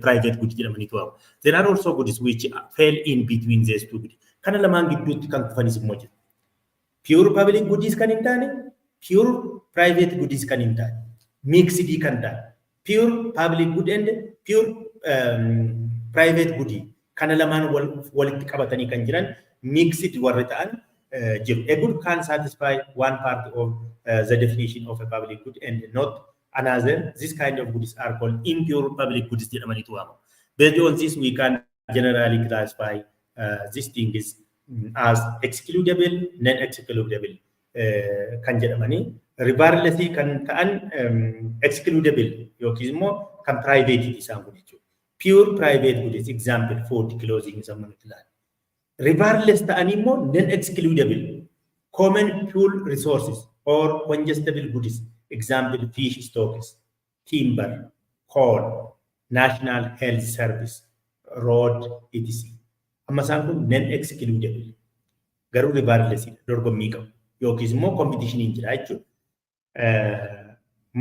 private goods jedhamaniitu waamu. There are also goods which fell in between these two goods. Kana lamaan gidduutti kan kufanis immoo jira. Pure public goods kan hin taane, pure private goods kan hin taane, mixed kan taane, pure public good and pure private good. Kana lamaan walitti qabatanii kan jiran mixed warra ta'an jiru. A good can satisfy one part of the definition of a public good and not another. This kind of goods are called impure public goods jedhamaniitu waamamu. Based on this, we can generally classify these things as excludable, non-excludable kan jedhamanii. Rivaleless kan ta'an excludable yookiin immoo kan private isaan kun jechuudha. Pure private goods, example, food, clothing, samman ilaali. Rivaleless ta'anii immoo non-excludable, common fuel resources or congestible goods, example, fish stocks, timber, coal, national health service, road, etc. Amma isaan kun non-excludable. Garuu rivaleless dorgommii qabu yookiis immoo competition hin jira jechuudha.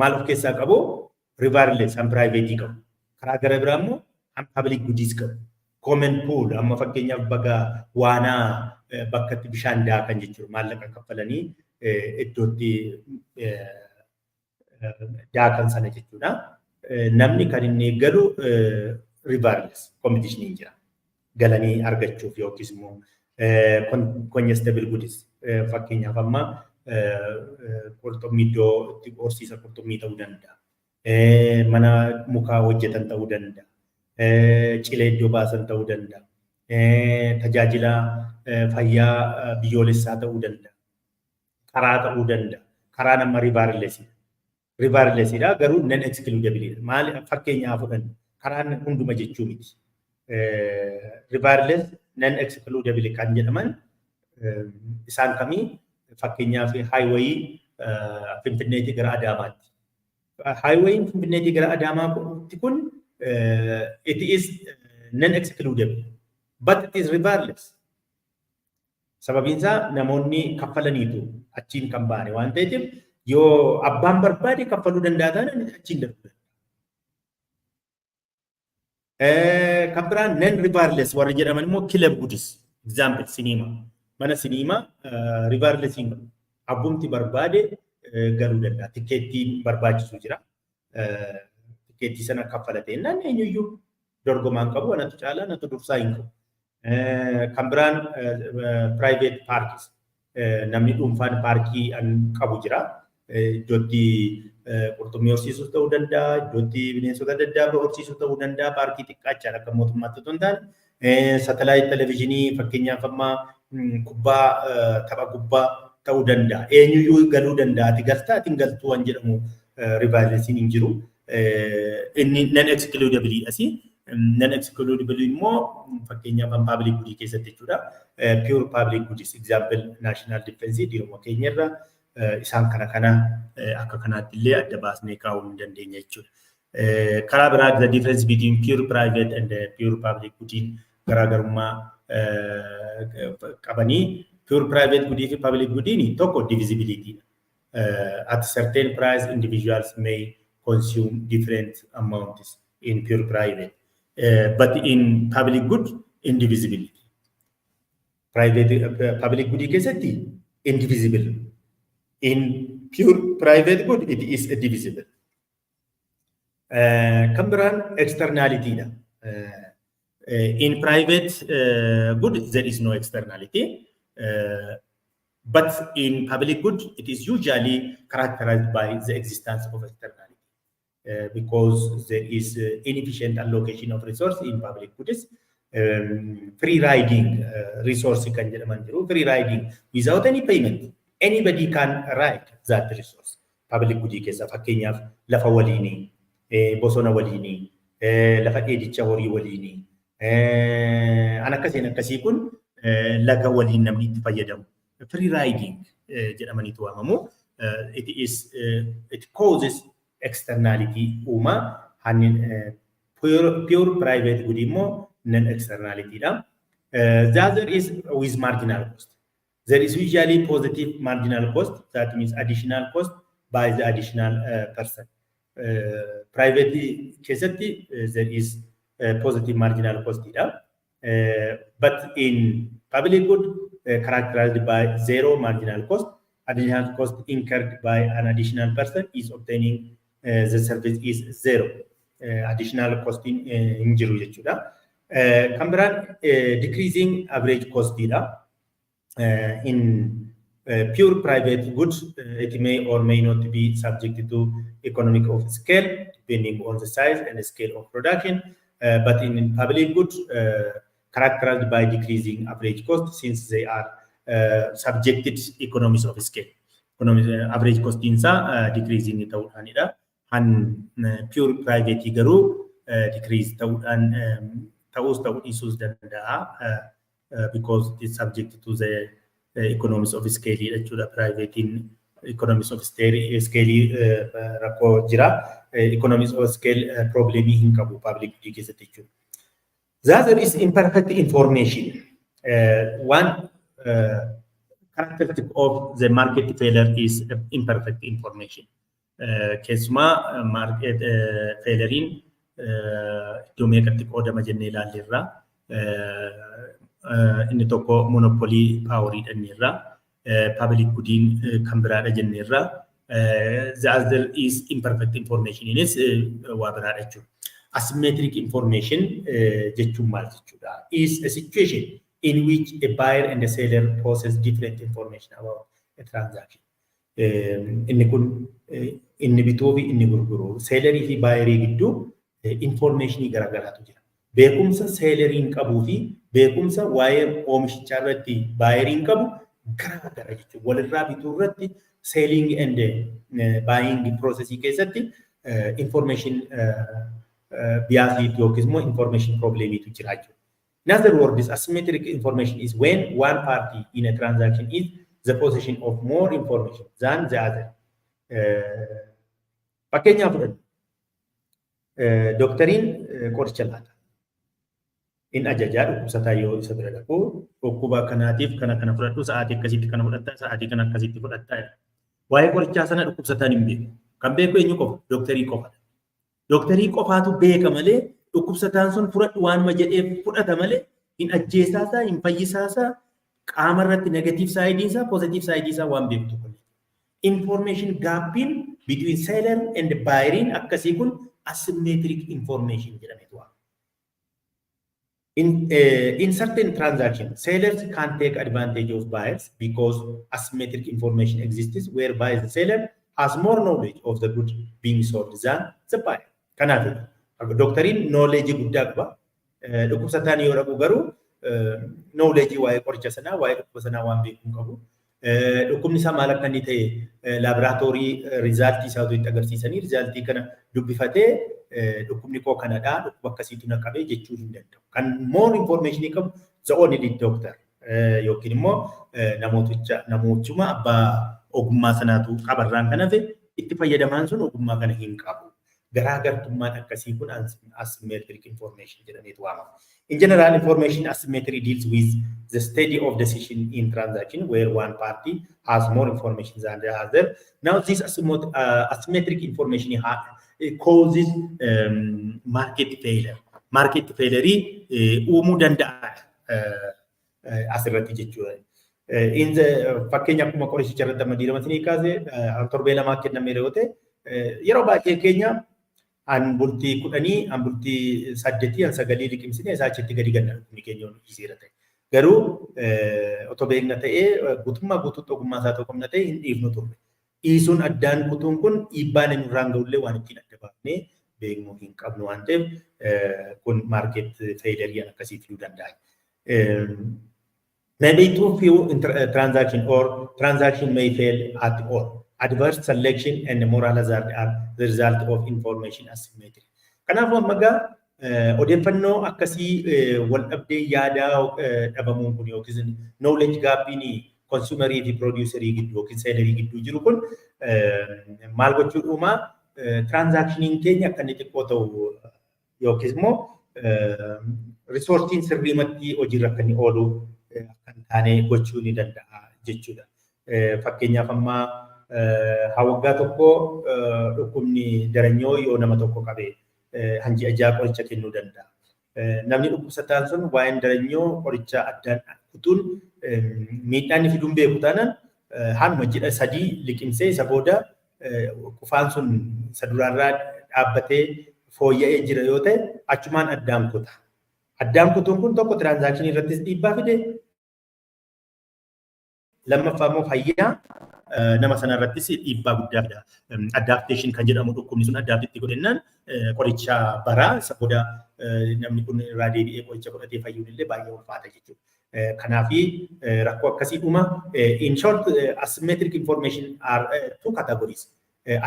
Maal of keessaa qabu? Rivaleless and private qabu. Karaa gara biraa immoo public goods qabu. Common pool amma fakkeenyaaf baga waanaa bakkatti bishaan daakan jechuudha. Maallaqa kaffalanii iddootti daakan sana jechuudha. Namni kan inni galu rivaleless competition hin jira. Galanii argachuuf yookiis immoo congestible goods fakkeenyaaf amma qurxummii iddoo itti horsiisa qurxummii ta'uu danda'a. mana mukaa hojjetan ta'uu danda'a, cilee iddoo baasan ta'uu danda'a, tajaajila fayyaa biyyoolessaa ta'uu danda'a, karaa ta'uu danda'a. Karaa nama ribaarilleesiidha garuu nan excludabiliidha. Maali fakkeenyaa fudhannu karaan hunduma jechuu miti. Ribaarillees nan excludable kan jedhaman isaan kamii fakkeenyaaf haayiwayii Finfinneetii gara Adaamaatti. Haayiwayiin Finfinneetii gara Adaamaatti kun it is non-excludable but it is ribaarless. Sababiin isaa namoonni kaffalaniitu achiin kan baane waan ta'eef yoo abbaan barbaade kaffaluu danda'a taanaan achiin darbu. Kan biraan non-ribaarless warri jedhaman immoo kilab gudis. Example sinima. Mana sinima ribaarless hin qabu. Abbumti barbaade galuu danda'a. Tikeettiin barbaachisu jira. Tikeettii sana kaffalatee naan eenyuyyuu dorgomaan qabu anatu caalaa anatu dursaa hin qabu. Kan biraan private parks. Namni dhuunfaan paarkii qabu jira. Iddootti qurxummii horsiisuu ta'uu danda'a, iddootti bineensota adda addaa horsiisuu ta'uu danda'a, paarkii xiqqaachaan akka mootummaatti otoo hin taane, satalaayit televezyiinii fakkeenyaaf amma kubbaa tapha gubbaa ta'uu danda'a. Eenyuyyuu galuu danda'a. Ati galtaa ati hin galtuu waan jedhamu ribaarlesiin hin jiru. Inni nan excludable asii. Nan excludable immoo fakkeenyaaf public good keessatti jechuudha. Pure public goods example national defense diruma keenyarra isaan kana akka kanaatti illee adda baasnee kaa'uu hin dandeenya jechuudha. Karaa biraa the difference between pure private and pure public good garaagarummaa qabanii pure private good fi public good tokko divisibility. At certain price individuals may consume different amounts in pure private. But in public good, indivisibility. Private public good keessatti indivisible. In pure private good, it is divisible. Kan biraan externality dha. In private good, there is no externality. But in public good, it is usually characterized by the existence of externality. Because there is inefficient allocation of resource in public goods, free riding resource can free riding without any payment. Anybody can ride that resource. Public good keessa fakkeenyaaf lafa waliinii, bosona waliinii, lafa dheedicha horii waliinii. An akkasii kun laga waliin namni itti fayyadamu. Free riding jedhamaniitu waamamu. It causes externality uma hanin pure private good immo non externality da. The other is with marginal cost. There is usually positive marginal cost, that means additional cost by the additional person. Private keessatti there is positive marginal cost da. But in public good characterized by zero marginal cost, additional cost incurred by an additional person is obtaining the service is zero. Additional cost in jiru jechuudha. Kan biraan decreasing average cost dha. In pure private goods, it may or may not be subject to economic of scale, depending on the size and the scale of production. But in public goods, characterized by decreasing average cost, since they are subjected economies of scale. Average cost insa decreasing ta'uudhaanidha. Han pure private garuu decrease ta'uudhaan ta'uu dhiisuus danda'a because it is subject to the economies of scale jechuudha. Private in economies of scale rakkoo jira. Economies of scale problemii hin qabu public keessatti jechuudha. The other is imperfect information. One characteristic of the market failure is imperfect information. Keessumaa market failuriin iddoo meeqatti qoodama jennee ilaalleerra. Inni tokko monopoly powerii dhanneerra. Public goodiin kan biraadha jenneerra. The other is imperfect information inis waa biraadha jechuudha. Asymmetric information jechuun maal jechuudha? Is a situation in which a buyer and a seller possess different information about a transaction. Inni kun inni bituu fi inni gurguru seelerii fi baayerii gidduu informationii garaagaraatu jira. Beekumsa seeleriin qabuu fi beekumsa waa'ee oomishichaa irratti baayeriin qabu garaagara jechuudha. Walirraa bituu irratti selling and buying processii keessatti information biasii yookiis immoo information problemiitu jira jechuudha. In other words, asymmetric information is when one party in a transaction is the possession of more information than the other. Fakkeenyaaf fudhannu doktariin qoricha laata. In ajajaa dhukkubsataa yoo isa bira dhaqu dhukkuba kanaatiif kana fudhadhu sa'aatii akkasitti kana fudhattaa sa'aatii kana akkasitti fudhattaa. Waa'ee qorichaa sana dhukkubsataan hin beeku. Kan beeku eenyu qofa? Doktarii qofa. Doktarii qofaatu beeka malee dhukkubsataan sun fudhadhu waanuma jedheef fudhata malee hin ajjeesaasaa hin fayyisaasaa qaama irratti negatiiv saayidii isaa poozitiiv saayidii isaa waan beektu tokko. Information gappiin between seller and buyer akkasii kun asymmetric information jedhametu waama. In certain transactions, sellers can take advantage of buyers because asymmetric information exists whereby the seller has more knowledge of the good being sold than the buyer. Kanaaf doktoriin knowledge guddaa qaba. Dhukkubsataan yoo dhabu garuu knowledge waa'ee qoricha sanaa waa'ee dhukkuba sanaa waan beekuu qabu. Dhukkubni isaa maal akka inni ta'e laaboraatoorii riizaaltii isaatu itti agarsiisanii riizaaltii kana dubbifatee dhukkubni koo kanadha dhukkuba akkasiitu na qabee jechuu hin danda'u. Kan more information qabu the only doctor yookiin immoo namootuma abbaa ogummaa sanaatu qabarraan kan hafe itti fayyadamaan sun ogummaa kana hin qabu. Garaagartummaan akkasii kun asymmetric information jedhameetu waamama. In general, information asymmetry deals with the study of decision in transaction where one party has more information than the other. Now, this asymmetric information causes market failure. Market failure uumuu danda'a asirratti jechuudha. In the fakkeenya akkuma qoricha irratti amma diiramanii kaasee torbee lamaa kenname yoo ta'e yeroo baay'ee keenya an bultii 10 an bultii 8 an 9 liqimsine isaa achitti gadi ganna ni keenya on isiira ta'e. Garuu otoo beekna ta'ee guutummaa guutuutti ogummaa isaa tokko humna ta'e hin dhiifnu turre. Dhiisuun addaan kutuun kun dhiibbaan inni irraan ga'ullee waan ittiin adda baafnee beeknuu hin qabnu waan ta'eef kun market failure akkasii fiduu danda'a. Maybe too few transaction or transaction may fail at all. Adverse selection and moral hazard are the result of information asymmetry. Kanaafuu ammagaa odeeffannoo akkasii wal dhabdee yaadaa dhabamuun kun yookiin knowledge gappiin consumerii fi producerii gidduu yookiin sellerii gidduu jiru kun maal gochuudhuuma transakshiiniin keenya akka inni xiqqoo ta'u yookiin immoo risoortiin sirriimatti hojiirra akka inni oolu kan taane gochuu ni danda'a jechuudha. Fakkeenyaaf amma hawaggaa tokko dhukkubni daranyoo yoo nama tokko qabe hanji ajaa qoricha kennuu danda'a. Namni dhukkubsataan sun waa'een daranyoo qoricha addaan kutuun miidhaan fiduun beeku taanaan hanuma jedha sadii liqimsee isa booda qufaan sun isa duraarraa dhaabbatee fooyya'ee jira yoo ta'e achumaan addaan kuta. Addaan kutuun kun tokko tiraansaakshinii irrattis dhiibbaa fide lammaffaa immoo fayyaa nama sana irrattis dhiibbaa guddaa fida. Adaptation kan jedhamu dhukkubni sun adaptitti godhennaan qoricha baraa isa booda namni kun irraa deebi'ee qoricha fudhatee fayyuun illee baay'ee ulfaata jechuudha. Kanaafi rakkoo akkasii dhuma. In short, asymmetric information are two categories.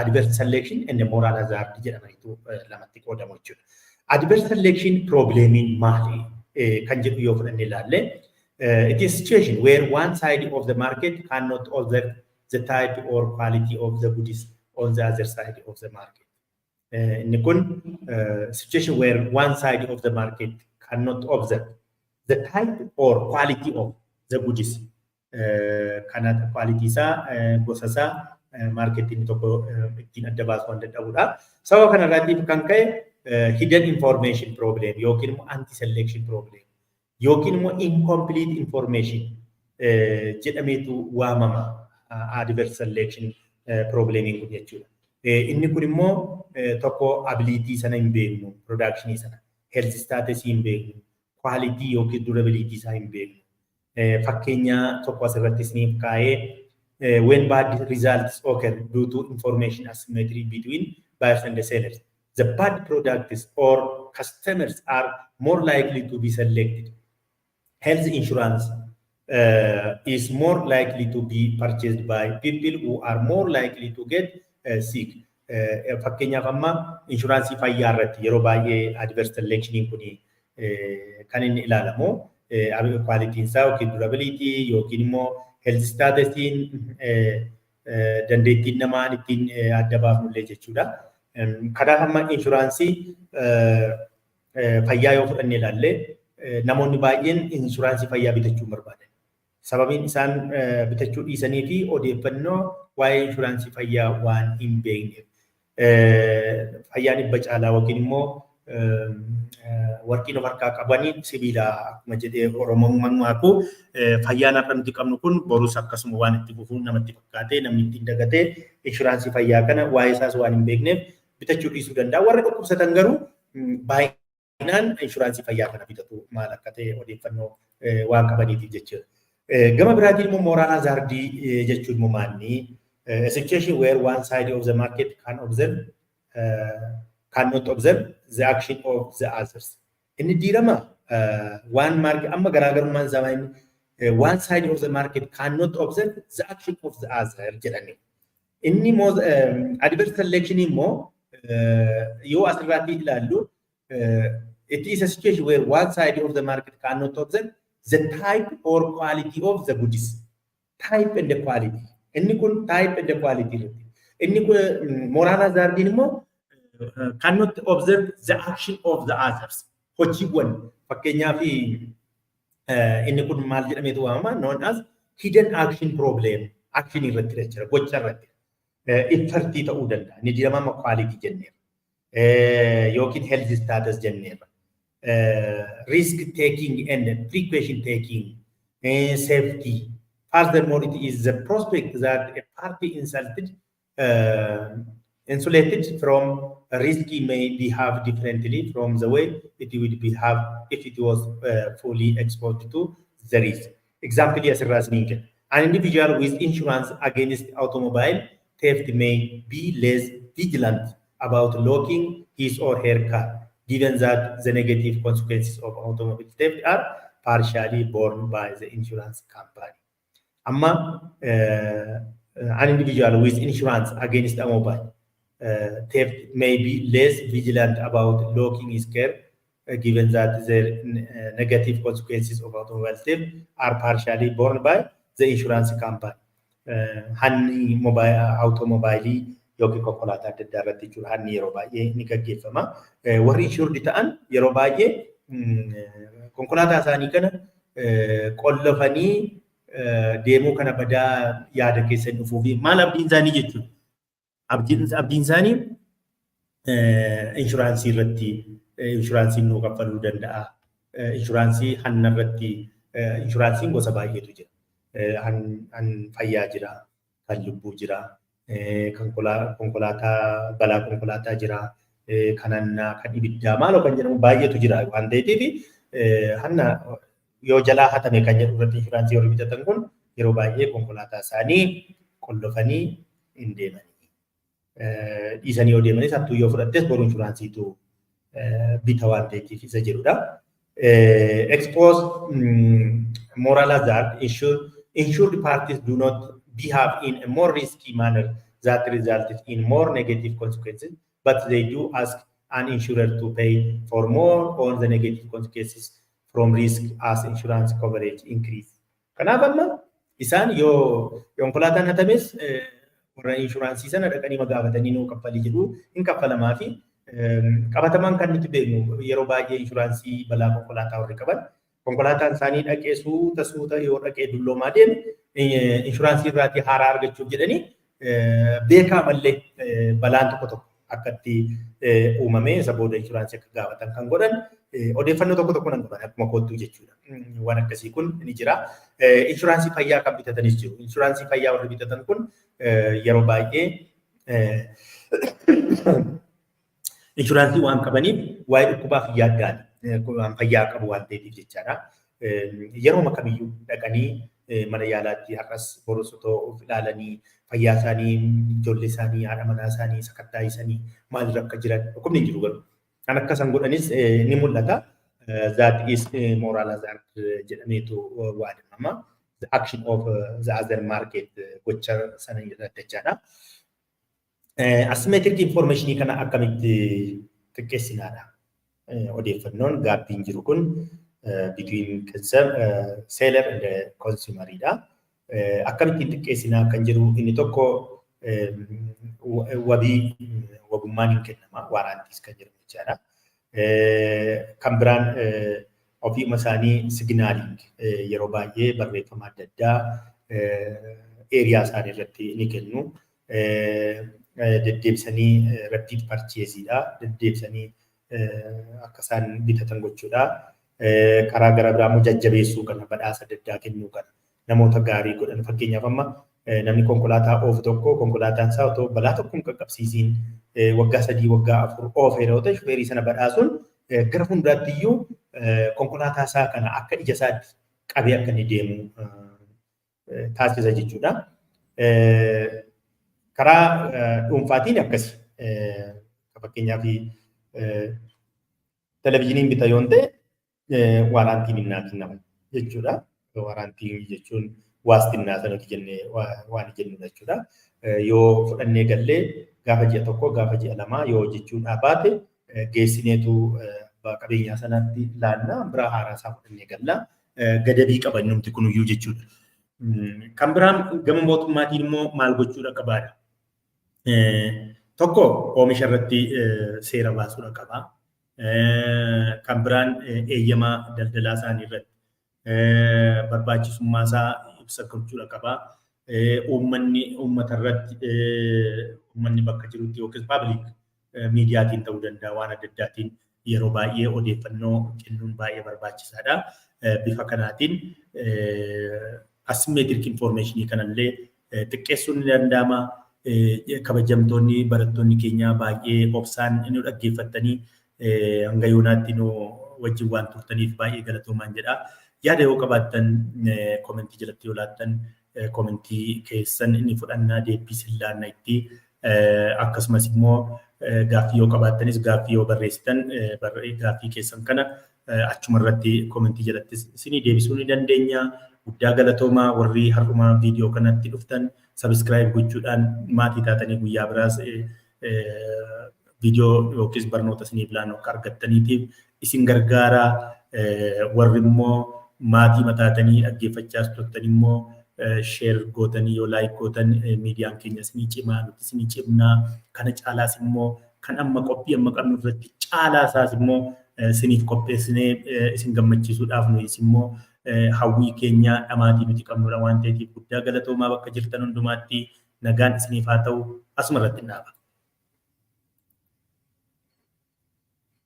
Adverse selection and moral hazard jedhamanitu lamatti qoodamu jechuudha. Adverse selection problemiin maali kan jedhu yoo fudhanne ilaalle it is a situation where one side of the market cannot observe the type or quality of the goods on the other side of the market. Inni kun situation where one side of the market cannot observe the type or quality of the goods. Kana quality isaa gosa isaa marketing tokko ittiin adda baasuu waan danda'udha. Sababa kanarraatiif kan ka'e hidden information problem yookiin immoo anti-selection problem yookiin immoo incomplete information jedhameetu waamama adverse selection problemiin kun jechuudha. Inni kun immoo tokko ability sana hin beeknu, productionii sana, health status hin beeknu, quality yookiin durability isaa hin beeknu. Fakkeenya tokko asirratti isiniif kaa'ee when bad results occur due to information asymmetry between buyers and the sellers. The bad products or customers are more likely to be selected. Health insurance is more likely to be purchased by people who are more likely to get sick. Fakkeenyaaf amma inshuraansii fayyaa irratti yeroo baay'ee adverse selection kuni kan inni ilaalamu quality isaa yookiin durability yookiin immoo health statusiin dandeettiin namaan ittiin adda baafnullee jechuudha. Kanaaf amma inshuraansii fayyaa yoo fudhannee ilaalle namoonni baay'een inshuraansii fayyaa bitachuu barbaadan. Sababiin isaan bitachuu dhiisanii fi odeeffannoo waa'ee inshuraansii fayyaa waan hin beekneef. Fayyaan dhibba caalaa yookiin immoo warqiin of harkaa qabanii sibiila akkuma jedhee Oromoon mammaakuu fayyaan har'a nuti qabnu kun borus akkasuma waan itti fufuun namatti fakkaatee namni ittiin dagatee inshuraansii fayyaa kana waa'ee isaas waan hin beekneef bitachuu dhiisuu danda'a. Warra dhukkubsatan garuu baay'inaan inshuraansii fayyaa kana bitatu maal akka ta'e odeeffannoo waan qabaniif jechuudha. Gama biraatiin immoo moral hazard jechuun immoo maalni? A situation where one side of the market cannot observe the action of the others. Inni diirama waan market amma garaagarummaan zaman one side of the market cannot observe the action of the other jedhani. Inni adverse selection immoo yoo asirratti ilaallu it is a situation where one side of the market cannot observe the type or quality of the goods. Type and the quality. Inni kun type and the quality. Inni kun moral hazard immoo cannot observe the action of the others. Hojiiwwan fakkeenyaaf inni kun maal jedhameetu waamama known as hidden action problem. Action irratti jira gocha irratti. Iffartii ta'uu danda'a. Ni diramama quality jenneera. Yookiin health status jenneera. Risk taking and precaution taking, safety. Furthermore, it is the prospect that a party insulated from risk may behave differently from the way it would behave if it was fully exposed to the risk. Example, yes, an individual with insurance against automobile theft may be less vigilant about locking his or her car, given that the negative consequences of automobile theft are partially borne by the insurance company. Amma an individual with insurance against a mobile theft may be less vigilant about locking his car, given that the negative consequences of automobile theft are partially borne by the insurance company. Hanni automobile yookiin konkolaataa adda addaa irratti jechuudha. Hanni yeroo baay'ee ni gaggeeffama. Warri insuurdi ta'an yeroo baay'ee konkolaataa isaanii kana qollofanii deemuu kana badaa yaada keessa dhufuu fi maal abdiin isaanii jechuudha. Abdiin isaanii inshuraansii irratti inshuraansiin nuu kaffaluu danda'a. Inshuraansii hanna irratti inshuraansiin gosa baay'eetu jira. Han fayyaa jira, kan lubbuu jira, kan konkolaataa balaa konkolaataa jira, kan hannaa, kan ibiddaa maaloo kan jedhamu baay'eetu jira waan ta'eef hanna yoo jalaa hatame kan jedhu irratti inshuraansii warri bitatan kun yeroo baay'ee konkolaataa isaanii qollofanii hin deemanii. Dhiisanii yoo deemanis hattuu yoo fudhattes boru inshuraansiitu bita waan ta'eef isa jedhudha. Expose moral hazard insured parties do not behave in a more risky manner that resulted in more negative consequences, but they do ask an insurer to pay for more on the negative consequences from risk as insurance coverage increase. Kanaaf amma isaan yoo konkolaataan hatames warra inshuraansii sana dhaqanii magaafatanii nuu kaffalii jedhu hin kaffalamaa fi qabatamaan kan nuti beeknu yeroo baay'ee inshuraansii balaa konkolaataa warri qaban konkolaataan isaanii dhaqee suuta yoo dhaqee dulloomaa deeme inshuraansii irraatii haaraa argachuuf jedhanii beekaa mallee balaan tokko akkatti uumamee isa booda inshuraansii akka gaafatan kan godhan odeeffannoo tokko nan qaban akkuma kootuu jechuudha. Waan akkasii kun ni jira. Inshuraansii fayyaa kan bitatanis jiru. Inshuraansii fayyaa warri bitatan kun yeroo baay'ee inshuraansii waan qabaniif waa'ee dhukkubaaf yaaddaan waan fayyaa qabu waan ta'eef jechaadha. Yeroo kamiyyuu dhaqanii mana yaalaatti har'as boros otoo of ilaalanii fayyaa isaanii ijoollee isaanii haadha manaa isaanii sakattaa isaanii maalirra akka jiran dhukkubni jiru garuu kan akka san godhanis ni mul'ata. That is moral hazard jedhameetu waadamama. The action of the other market gocha sana irratti jechaadha. Asymmetric information kana akkamitti xiqqeessinaadha. Odeeffannoon gaabbiin jiru kun between seller and consumer dha. Akkamitti xiqqeessinaa kan jiru inni tokko wabummaan hin kennama waaraantiis kan jedhamu jechaadha. Kan biraan ofiima isaanii signaaling yeroo baay'ee barreeffama adda addaa eeriyaa isaanii irratti ni kennu. Deddeebisanii repeat purchaseidha. Deddeebisanii akka isaan bitatan gochuudha. Karaa gara biraa immoo jajjabeessuu kana badhaasa adda addaa kennuu kana namoota gaarii godhan fakkeenyaaf amma namni konkolaataa oofu tokko konkolaataan isaa otoo balaa tokko hin qaqqabsiisiin waggaa 3 waggaa 4 oofeera yoo ta'e shufeerii sana badhaasuun gara fuulduraatti iyyuu konkolaataa isaa kana akka ija isaatti qabee akka inni deemu taasisa jechuudha. Karaa dhuunfaatiin akkasi fakkeenyaaf televezyiiniin bita yoo ta'e waaraantiin hin kennama jechuudha. Waaraantii jechuun waastinnaa sanatti jennee waan jennudha jechuudha. Yoo fudhannee gallee gaafa ji'a tokko gaafa ji'a lamaa yoo jechuudha baate geessineetu qabeenyaa sanatti laannaa biraa haaraa isaa fudhannee gallaa gadabii qaban namti kunuyyuu jechuudha. Kan biraan gama mootummaatiin immoo maal gochuudha qabaadha. Tokko oomisha irratti seera baasuudha qabaa. Kan biraan eeyyamaa daldalaa isaanii irratti barbaachisummaa isaa ibsa gochuudha qabaa. Uummata irratti uummanni bakka jirutti yookiin public miidiyaatiin ta'uu danda'a waan adda addaatiin yeroo baay'ee odeeffannoo kennuun baay'ee barbaachisaadha. Bifa kanaatiin asymmetric information kanallee xiqqeessuun ni danda'ama. Kabajamtoonni barattoonni keenya baay'ee obsaan inni dhaggeeffatanii hanga yoonaatti nu wajjin waan turtaniif baay'ee galatoomaan jedha. Yaada yoo qabaattan komentii jalatti yoo laattan komentii keessan inni fudhannaa deebii sillaanna itti akkasumas immoo gaaffii yoo qabaattanis gaaffii yoo barreessitan gaaffii keessan kana achuma irratti komentii jalatti isinii deebisuu ni dandeenya. Guddaa galatoomaa warri har'uma viidiyoo kanatti dhuftan subscribe gochuudhaan maatii taatanii guyyaa biraas viidiyoo yookiis barnoota isiniif laannu akka argattaniitiif isin gargaara. Warri immoo maatii mataatanii dhaggeeffachaas turtan immoo share gootanii yoo like gootan miidiyaan keenya isinii cimaa nuti isinii cimnaa. Kana caalaas immoo kan amma qophii amma qabnu irratti caalaasaas immoo isiniif qopheessinee isin gammachiisuudhaaf nuyi immoo hawwii keenya dhamaatii nuti qabnudha waan ta'eef guddaa galatoomaa bakka jirtan hundumaatti nagaan isiniif haa ta'u asuma irratti dhaaba.